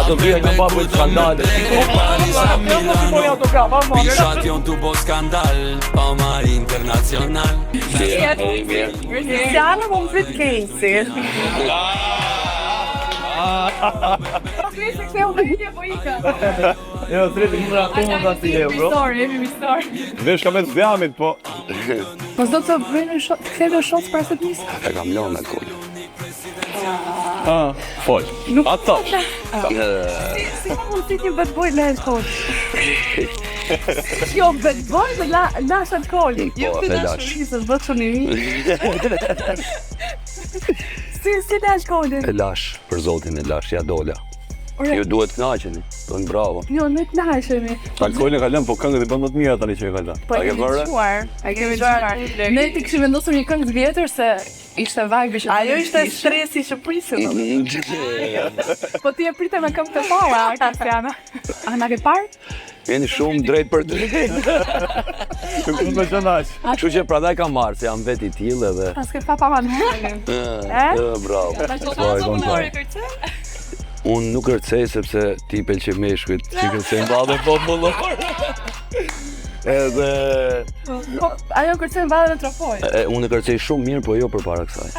Ato vija kanë pa për skandale. Pishat jon tu bo skandal, fama internacional. Cristiano më fit Casey. Krisë ktheu me hije po ika. Jo, tretë mura akoma ta si leo, bro. Jemi stor. Vesh ka me të vjamit, po. Po s'do të bëjnë ktheve shots para se të nisë. E kam lënë me kol. Fol. Ato. Si ka mund të një bad boy lejnë kohë? Jo, bad boy dhe lash alkohol. Po, e lash. Se s'bët shumë i Si lash alkoholin? E lash, për zotin e lash, ja dola. Ju duhet të knaqeni, tonë bravo. Jo, në të nashemi. Alkoholin e ka lënë, po këngët i bën më të mira tani që e ka lënë. Po e kemi quar. Ne ti kishim vendosur një këngë të vjetër se ishte vibe që ajo ishte stresi që prisim. Po ti e prite me këmbë të palla, Kristiana. A na ke parë? Jeni shumë drejt për drejt. Këngët me qënash. Kështu që prandaj kam marrë, se jam vet i tillë edhe. Pas ke pa manualin. Bravo. Unë nuk kërcej sepse ti pëlqej meshkujt, ti kërcej mbadhe popullor. Edhe ajo kërcej mbadhe në trofoj. Unë e kërcej shumë mirë, po jo përpara kësaj.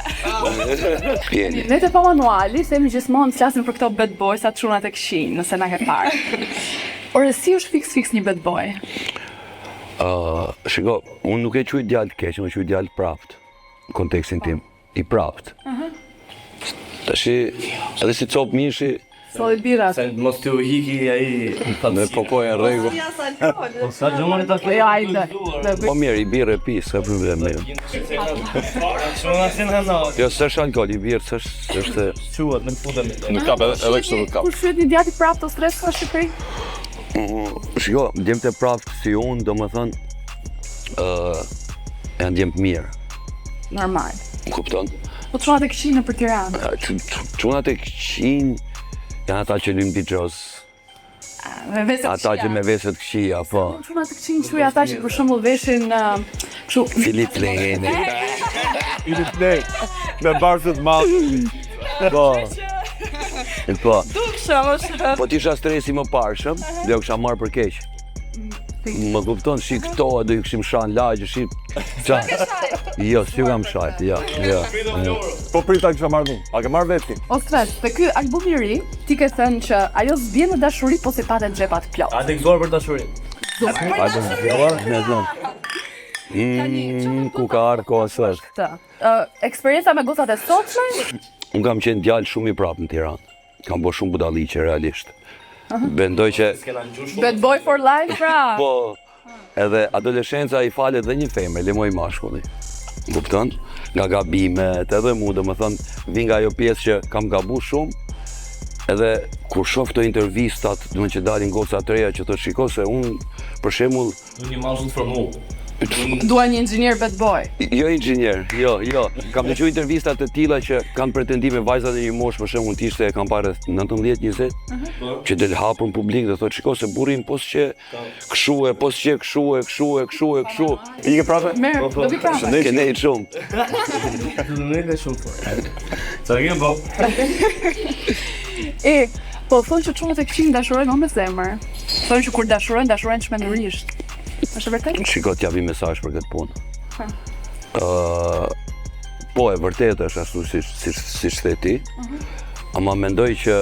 Pjeni. Ne të pa manuali, themi gjithmonë flasim për këto bad boys, atë çunat e këshin, nëse na ke parë. Ore, si është fix një bad boy? Shiko, unë nuk e quaj djalë të keq, unë e quaj djalë prapt, në kontekstin tim, i prapt. Tashi, edhe si copë mishi... Solli birat. Se mos t'ju hiki ai... Me pokoj e rregull. Po sa gjumani ta Jo, hajde. Po mirë, i birë e pi, s'ka problem me ju. Jo, s'është alkohol, i birë, s'është... Quat, në futem. Në kap, edhe kështu në kap. Kur shyet një djati prap të stres në Shqipëri? Shiko, djemët e prapt si unë, do më thënë, janë djemët mirë. Normal. Më kupton? Po çunat e këshin në për Tiranë? Çunat e këshin janë ata që luajnë bixhoz. Ata që me veset këshia, po. Çunat e këshin quaj ata që për shembull veshin kështu Filip Lejeni. Filip Lej, me barsët madh. Po. Po. dukshëm është. Po t'isha stresi më parshëm, dhe u kisha marrë për keq. Më kupton, shi këto do ju kishim shan lagje, shi... Jo, s'ju kam shajt, jo. Po prita kisha marrë dhunë, a ke marrë veti? O stres, te ky album i ri, ti ke thënë që ajo s'bjen në dashuri, po si patet xhepat plot. A te gëzuar për dashurin? A të zgjuar, me zonë. Ku ka arë koha sështë. Eksperienca me gocat e sotshme? Unë kam qenë djalë shumë i prapë në Tiranë. Kam bo shumë budalliqe, realisht. Bendoj që... Bad boy for life, pra! Po, edhe adoleshenca i falet dhe një femre, lemoj mashkulli. Kupton? Nga gabimet, edhe mu, dhe më thënë, vi nga ajo pjesë që kam gabu shumë, edhe kur shoh këto intervistat, dhe më që dalin goca të reja që të shiko se unë, për shembull... Një mashkull të formull. Dua një inxhinier bad boy. Jo inxhinier, jo. Kam dëgjuar intervistat të tilla që kanë pretendime vajzat e një moshë, për shembull, tishte kam parë 19-20, që del hapur në publik dhe thotë, shiko se burrin pos që kshu e kshu. I ke prapë? Merë, do vi prapë. Ke nejt shumë. Nuk e shumë fort. Sa ke bo? Po thonë që çunat e këshin dashurojnë me zemër. Thonë që kur dashurojnë çmendurisht. Është vërtet? Shiko, t'javi mesazh për këtë punë. Po, e vërtet është ashtu si shte ti, ama mendoj që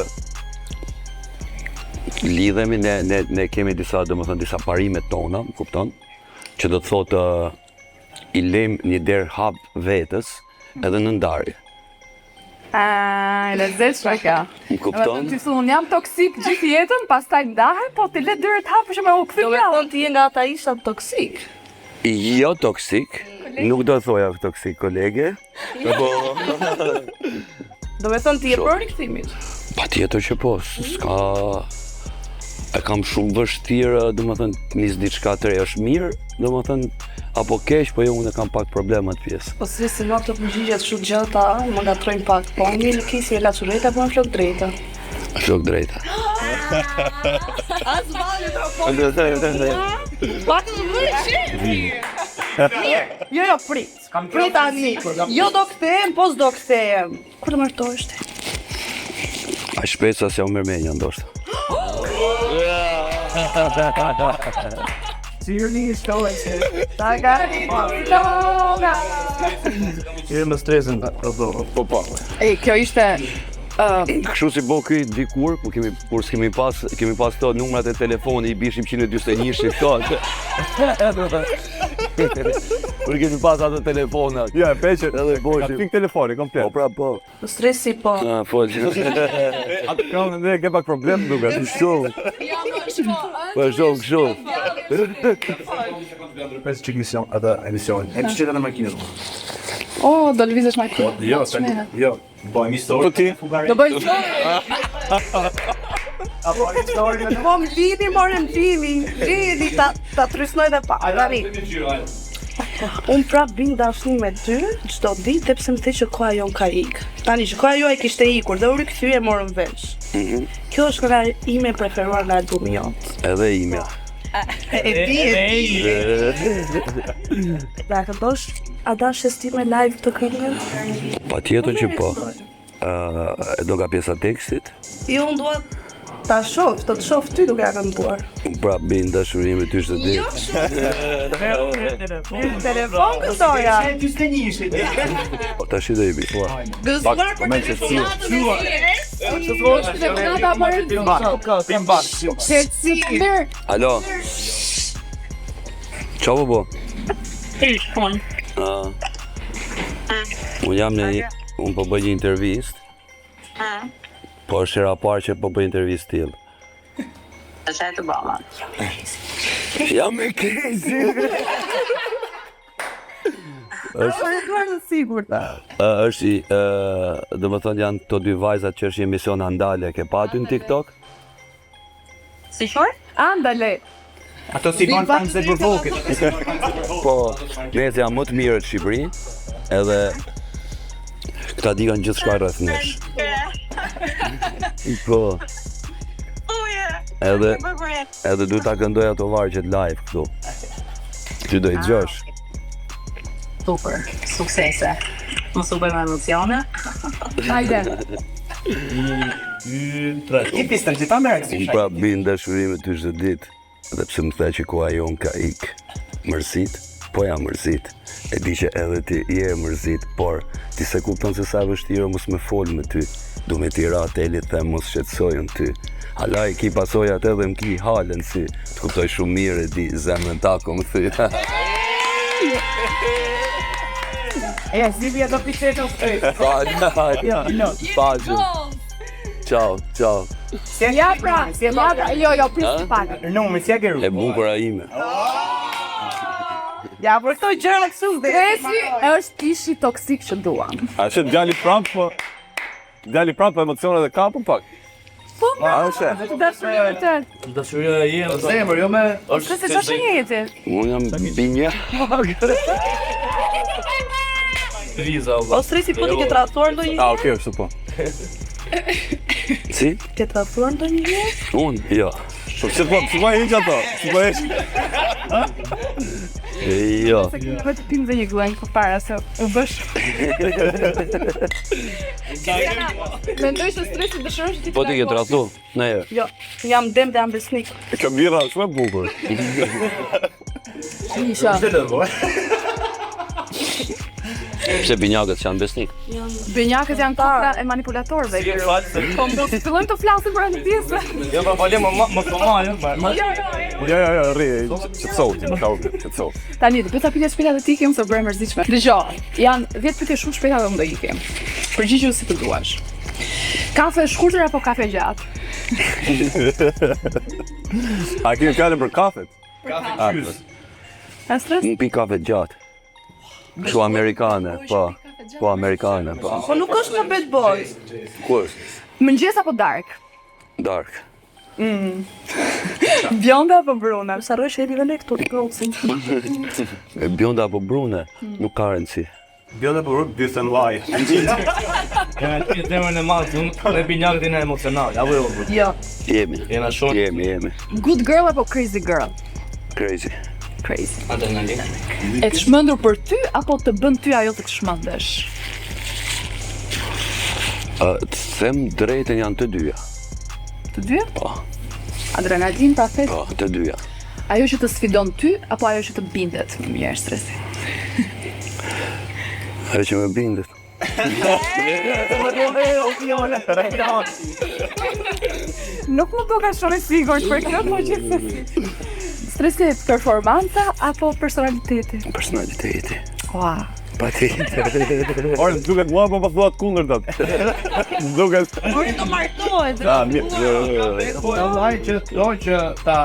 lidhemi, ne kemi disa, domethënë, disa parimet tona, kupton? Që do të thotë i lejmë një derë hap vetës edhe në ndarje. E lezetshme ka. Më kupton? Ti thon unë jam toksik gjithë jetën, pastaj ndahem, po ti le dyert hapë që më u kthy. Do të thonë ti je nga ata isha toksik. Jo toksik, nuk do thoja toksik, kolege. Po. Do të thonë ti je për rikthimit. Patjetër që po, s'ka... E kam shumë vështirë, domethënë, nis diçka të re është mirë, domethënë, apo keq, po jo unë kam pak problema të pjesë. Po si në këto përgjigje kështu gjata, më ngatrojnë pak. Po një lëkisi e laçureta apo në flok drejta? Flok drejta. As vale troppo. Pak më shit. Jo, prit. Prit tani. Jo do kthehem, po s'do kthehem. Kur të martohesh ti? A shpejt sa s'jam mërmenja ndoshta. Clearly is going to. Taka. Je më stresën po. Kjo ishte Kështu si bo ky dikur, kur kemi pas këto numrat e telefoni, i bishim 141 këto. Kur kemi pas ato telefona. Ja, peqe, Edhe bojë. ka pik telefoni, komplet. Po pra po. Stresi po. Po. Atë kanë ne ke pak problem duket. Kështu. Po kështu. Pesë çik mision, atë emision. E çfarë në makinë? oh, do lëvizesh makinë. Jo, jo. Bëjmë histori. Po ti? Do bëj Po më lini, morëm lini, ta trysnoj dhe pa. Tani. Unë prap bin dashni me ty, çdo ditë, pse më the që koha jon ka ik. Tani që koha joaj kishte ikur dhe u rikthye e morëm vesh. Kjo është kënga ime e preferuar nga albumi jot. Edhe imja. E di. Da këndosh, a dashjes ti me live të këngën? Patjetër që po. Do ka pjesa tekstit. Jo, unë dua ta shoh, të shoh ty duke ja kënduar. Pra bin dashuri me ty çdo ditë. Telefon këtoja. Po tash do i bëj. Gëzuar për moment që Alo. Çao bo. Unë jam unë po bëj një intervistë. Po është hera parë që po bëj intervistë tillë. Është e të bëma. Jam me Kezi. Është do më thonë janë të dy vajzat që është një emision Andale, ke pa aty në TikTok? Si shoj? Andale. Ato si ban fans e provokit. Po, nese jam më të mirë të Shqipëri, edhe këta di kanë gjithë shka rreth nesh. Po, edhe du ta këndoj ato vargjet live këtu. Ty do i dëgjosh. Super, suksese. Më super me emocione. Hajde. I pistën që ta merë kësi Unë pra bin dashuri me ty çdo ditë, edhe pse më the që koha jon ka ik. Mërzit, po jam mërzit. E di që edhe ti je mërzit, por ti se kupton se sa vështirë mos me fol me ty. Du me tira telit them mos shqetësojën ty. Hala i ki pasojat edhe më ki halen si, të kuptoj shumë mirë e di zemrën tako më thy. Ja, Zivia do piqetë Pazë. Ciao. Ja pra, jo, prisë pak. No, me si ageru. E bukura ime. Ja, për këto gjëra kësu dhe. Kresi është ishi toksik që duam. A është djali prap po emocionet e ka po pak. A është. Dashuria e tërë. Dashuria e jenë. Zemër, jo me... Kresi, që është një jeti? Unë jam binja. Riza, O stresi po ti ke tradhtuar ndonjë? A, okay, është po. Si? Ke tradhtuar ndonjë? Unë? Jo. Po si po hiq ato? Si po hiq? Jo. Se këtë të pim dhe një glenj për para se u bësh. Mendoj që stresi dëshiron që ti Po ti ke tratu? Ne jo. Jo, jam dem dhe jam besnik. E ka birra shumë e bukur. Isha. Pse binjakët që janë besnik? Binjakët janë kokra e manipulatorëve. Po do të fillojmë të flasim për atë pjesë. Jo, pa falem, më këmaja. Jo, rri, qëtësot. Tani, të pyeta pyetje shpejta të ikim se bëre mërzitshme. Dëgjoj, janë 10 pyetje shumë shpejta dhe më do ikim. Përgjigju si të duash. Kafe shkurtër apo kafe gjatë? A kemi fjallën për kafet? A stres? Unë pi kafe gjatë. Kështu amerikane, po. Po amerikane, po. Po nuk është nga bad boy. Ku është? Mëngjes apo dark? Dark. Bjonda apo brune? Sa rroj që e live ne këtu të grosin. E bjonda apo brune? Nuk ka rëndësi. Bjone për rrët, this and why. Ja, ti temën e madh, unë binjakët jena emocional, apo jo? Jo. Jemi. Jena shumë. Jemi. Good girl apo crazy girl? Crazy. Crazy. Adrenalin. E të shmëndur për ty, apo të bën ty ajo të të shmëndesh? Të them drejtën janë të dyja. Të dyja? Po, Adrenalin, pra fet, po, të dyja. ajo që të sfidon ty, apo ajo që të bindet më mirë stresi? Ajo që më bindet. Nuk më duke shumë e sigurt për këtë, po që stresi performanca apo personaliteti? Personaliteti. Ua, Patjetër. Ore, më duket mua, po thuat kundër tot. Më duket. Ore do martohet. Vallai që që ta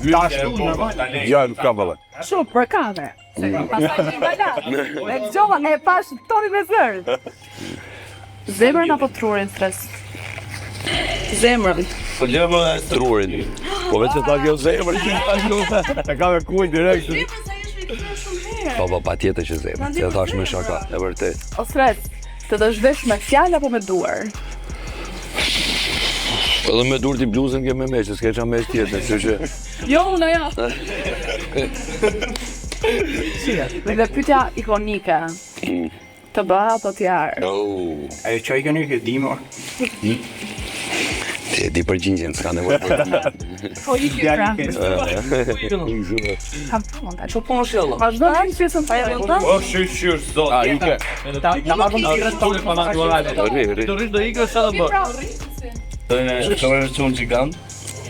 Ja, nuk ka valla. shumë për kamerë. Pastaj një balat. E gjova, e pash toni me zërë. Zemrën apo trurin stres? Zemrën. Po lëmë Trurin. Po vetë ta kjo zemër. E ka me kuj direkt. Po, patjetër që zemër. Se thash me shaka, e vërtet. O stres, të të zhvesh me fjalë apo me duar? Edhe me dur t'i bluzën ke me meq, s'ke qa meq tjetër, kështu që... Jo, unë ja. Dhe pyetja ikonike. Të bëha apo t'jarë? Oh, ajo që i keni këtë dimor. ti e di përgjigjen, s'ka nevojë për të. Po i pra. Kam punon ta. Ço punon shella. Vazhdo të pjesën pa javën ta. O shqyr zot. A, ike. Ta marrëm direktorin pa naturale. Rri. Do rish do ikë sa do bë. Do ne shohim çun gigant.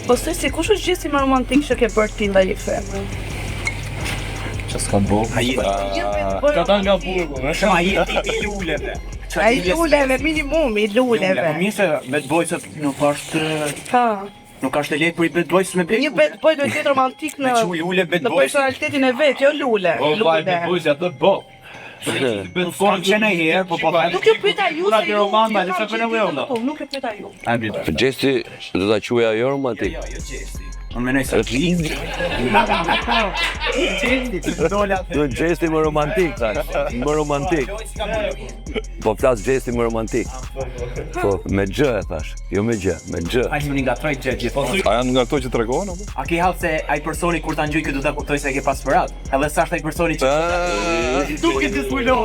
Po si kush është gjesti më romantik që ke bërë ti ndaj një femre? Çfarë s'ka bë? Ai ka ta nga burgu, më shumë ai i luleve. Ai luleve, minimum i luleve. Po mirë se bad boys nuk është Ha. nuk është e lehtë për i bad boys me Një bad boy duhet të jetë romantik në lule bad në boys. personalitetin e vet, jo lule. Po vaj bad boys ato bo. Bad boys që ne herë, po po. Nuk ju pyeta ju Una se di ju- roman, ma ju le kam sa për nevojë olla. Po, nuk e pyeta ju. Për gjesti, do ta quaj ajo romantik. Jo gjesti. Unë menoj se Do gjesti më romantik, thash. Më romantik. Po flas gjesti më romantik. Po, me gjë e thash, jo me gjë, me gjë. ai më ngatroj gjetje. Po A janë nga ato që tregohen apo? a ke hall se ai personi kur ta ngjoj që do ta kuptoj se e ke pas parat. Edhe sa është ai personi që duket të spulo.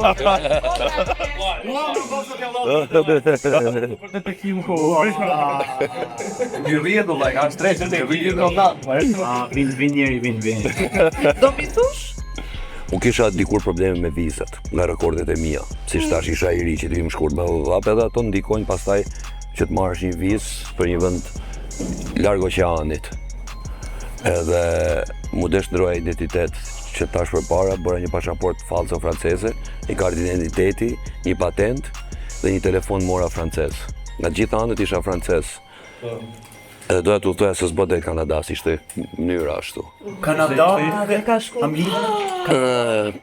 Ju rrjetu like, a stres të rrjetu na. Vin njëri, vin. Do mi thush? Unë kisha dikur probleme me vizat nga rekordet e mia. Si thash isha i ri që të vim shkurt me udhëllap edhe ato ndikojnë pastaj që të marrësh një vizë për një vend larg oqeanit. Edhe mu dëshndroja identitet që tash përpara bëra një pasaportë falso franceze, një kartë identiteti, një patent dhe një telefon mora francez. Nga gjithë anët isha francez. Edhe doja t'u thoja se s'bë del Kanada, si ishte mënyra ashtu. Kanada, Dhe ka shku.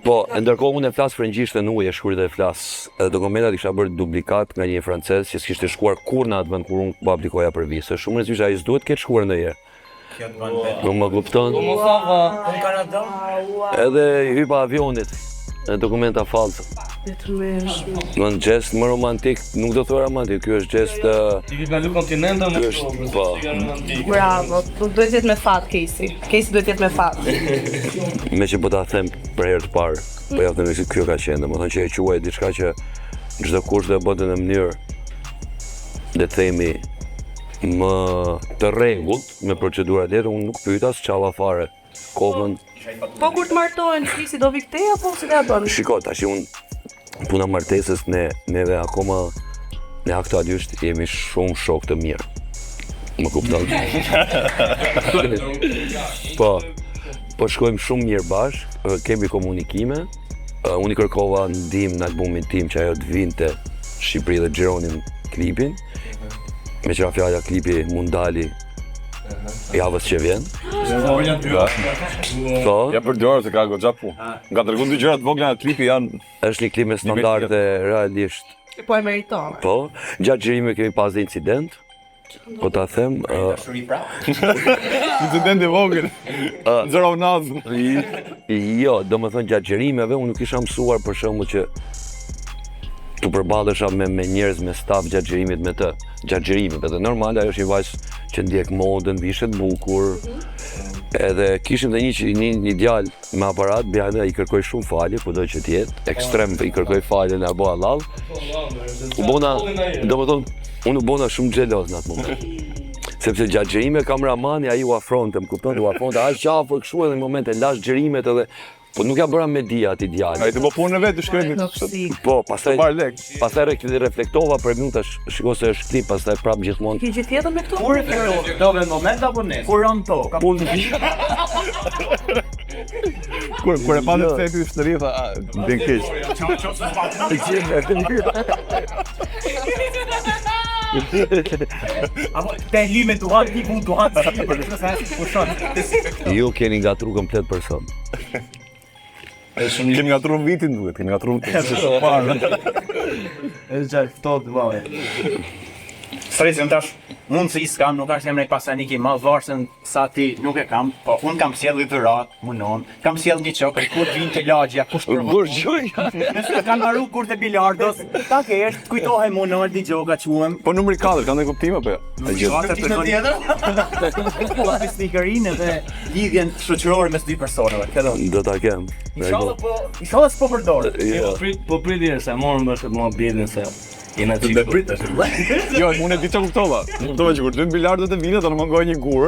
Po, ndërkohë unë e flas frëngjisht e nuk e shkruaj dhe e flas. Edhe dokumentat isha bërë duplikat nga një francez që s'kishte shkuar kur në atë vend kur unë po aplikoja për vizë. Shumë rëndësishme ai s'duhet ketë shkuar ndonjëherë. Nuk më kupton. Kanada. Edhe hypa avionit në dokumenta falsa. Në gjest më romantik, nuk do thua romantik, ky është gjest Ti ke kalu kontinentën, ky është po. Bravo, duhet jetë me fat Casey. Casey duhet jetë me fat. Me që po ta them për herë të parë, po ja them se kjo ka qenë, domethënë që e quaj diçka që çdo kush do e bëte në mënyrë le të themi më të rregullt me procedurat e unë nuk pyeta s'çava fare. Kohën, Po kur të martohen, Casey do vi këtej apo si ka bën? shiko tash unë puna martesës neve akoma ne aktualisht jemi shumë shok të mirë. Më kupton? Po shkojmë shumë mirë bashkë, kemi komunikime. Unë i kërkova ndihmë në albumin tim që ajo të vinte Shqipëri dhe xhironin klipin. Me qëra fjalla klipi mund dali javës që vjen. Po, Ja për dorë se ka goxha punë. Nga tregon dy gjëra të vogla në klipi janë është një klip me standarde realisht. Po e meriton. Po, gjatë xhirimit kemi pas dhe incident. Po ta them, incident i vogël. Zero naz. jo, domethënë gjatë xhirimeve unë nuk isha mësuar për shembull që tu përballesha me njerëz me staf gjatë xhirimit me të. Gjatë xhirimit, edhe normal ajo është një vajzë që ndjek modën, vishet bukur. Edhe kishim dhe një djalë me aparat, bjane i kërkoj shumë falje, po do që t'jetë, ekstrem i kërkoj falje në abo halal. U bona, do më thonë, unë u bona shumë xheloz në atë moment. Sepse gjatë gjerime kameramani, ai u afronte, më kupton, u afronte, aq qafër kështu edhe në moment e lash gjerimet edhe, po nuk ja bëra media ati djalë. Ai të po punën e vetë, shkrim. Po, pastaj reflektova për minuta, shiko se është klip, pastaj prap gjithmonë. Ki gjithë tjetër me këtu? Kur do në moment apo ne? Kur on to? Kur e panë se ti shtëri tha, din keq. Apo te limet u hanë, ti mund të hanë, Ju keni ngatru komplet person. Kemi ngatruar vitin duhet, kemi ngatruar parë. Është gjatë ftohtë vallë. Stresin tash, mund se i s'kam, nuk është emre pasaniki ma varsën sa ti nuk e kam, po unë kam sjell i dhurat, munon, kam sjell një qokë, kur vinë të lagja, kush provokon. Nëse kanë marru kur të bilardos, ta kesh, kujtohem munon, di gjoka quhem. Po numri 4, kanë dhe kuptim apo jo? Po stikerinë dhe lidhjen shoqërore mes dy personave, këto. Do ta kem. Inshallah s'po përdor. Po pritje se morëm është më bjedin se jena të pritë. Jo, unë e di çfarë kuptova. Kuptova që kur dyn bilardët e vinë do të mungoj një gur.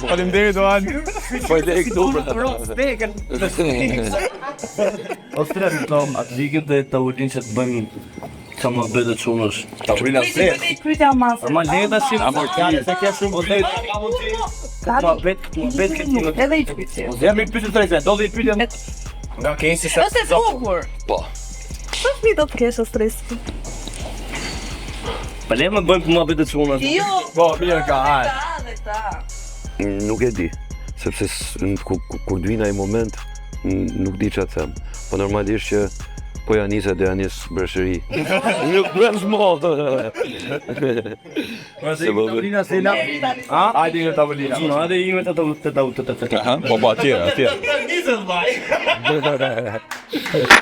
Faleminderit Doan. Po i deri këtu për O stres tom, atë ligët dhe të ullin që të bëjmë që më bëjtë të qunësh. Tavrina se. Krytja masë. Normal leta si Amortale se ke shumë vërtet. Bet këtë një. Edhe i pyetje. Jam i pyetje tregë, do të pyetjem. Nga kesi sa. Është e bukur. Po. Çfarë mi do të kesh stres? Pa le më bëjmë për më bëjtë të qunësh. Jo. Po, mirë ka, hajde. Nuk e di, sepse kur t'vina i moment, nuk di ç'a them. Po normalisht që po ja nisë do ja nis breshëri. Nuk bën small. Tavolina se la. Hajde nga tavolina. Hajde i me të Aha, po atje.